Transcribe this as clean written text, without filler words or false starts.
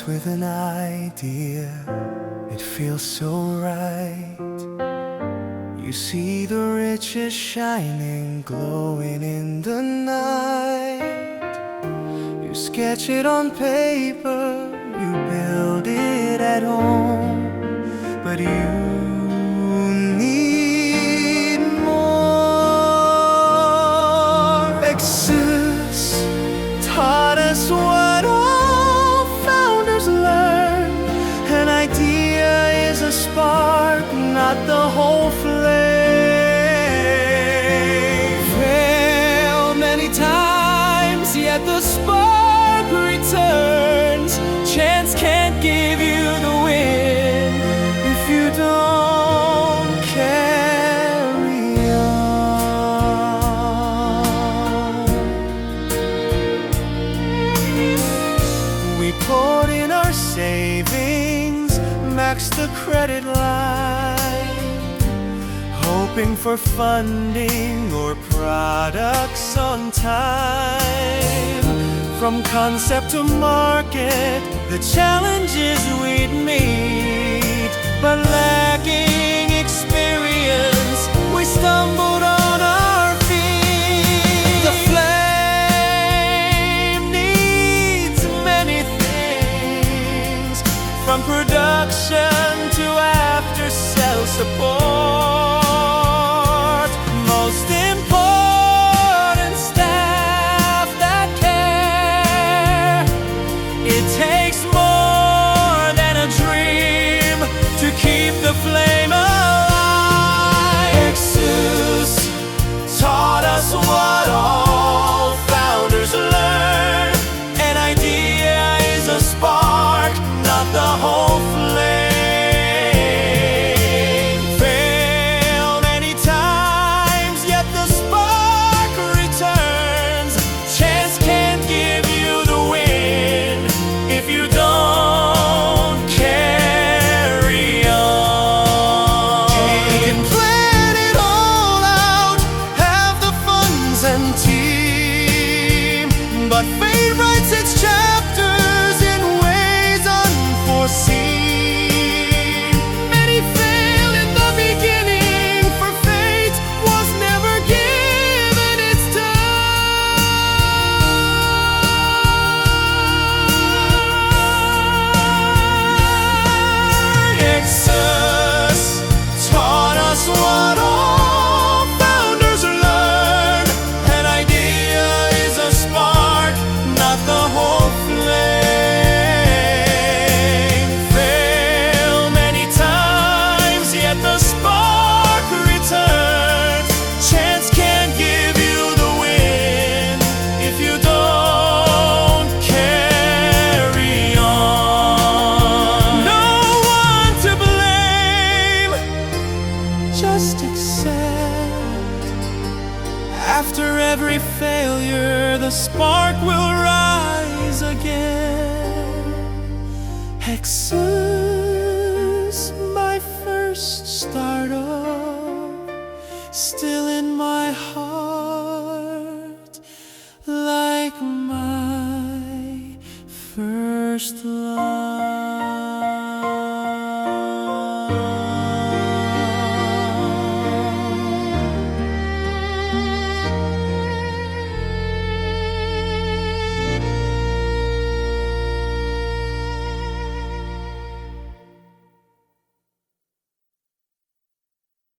starts with an idea, it feels so right. You see the riches shining, glowing in the night. You sketch it on paper, you build it at home, but you need more. Exus taught us what all founders learn. An idea is a spark, not the whole flame. Fail many times, yet the spark returns. Chance can't give you the win if you don't carry on. We poured in our savings, maxed the credit line, hoping for funding or products on time. From concept to market, the challenges we'd meet, but lacking experience, we stumbled on our feet. The flame needs many things, from production to after-sale support. Most important, staff that care. It takes more than a dream to keep the flame alive. Exus taught us what all founders learn. An idea is a spark, not the whole flame. Fail many times, yet the spark returns. Chance can't give you the win if you don't carry on. You can plan it all out, have the funds and team, but fate writes its chapters in ways unforeseen. Many failed in the beginning, for fate was never given its turn. Exus taught us what all founders learn. An idea is a spark, not the whole flame. Fail many times, yet the spark returns. Chance can't give you the win if you don't carry on. No one to blame, just accept. After every failure, the spark will rise again. Exus, my first startup, still in my heart, like my first love.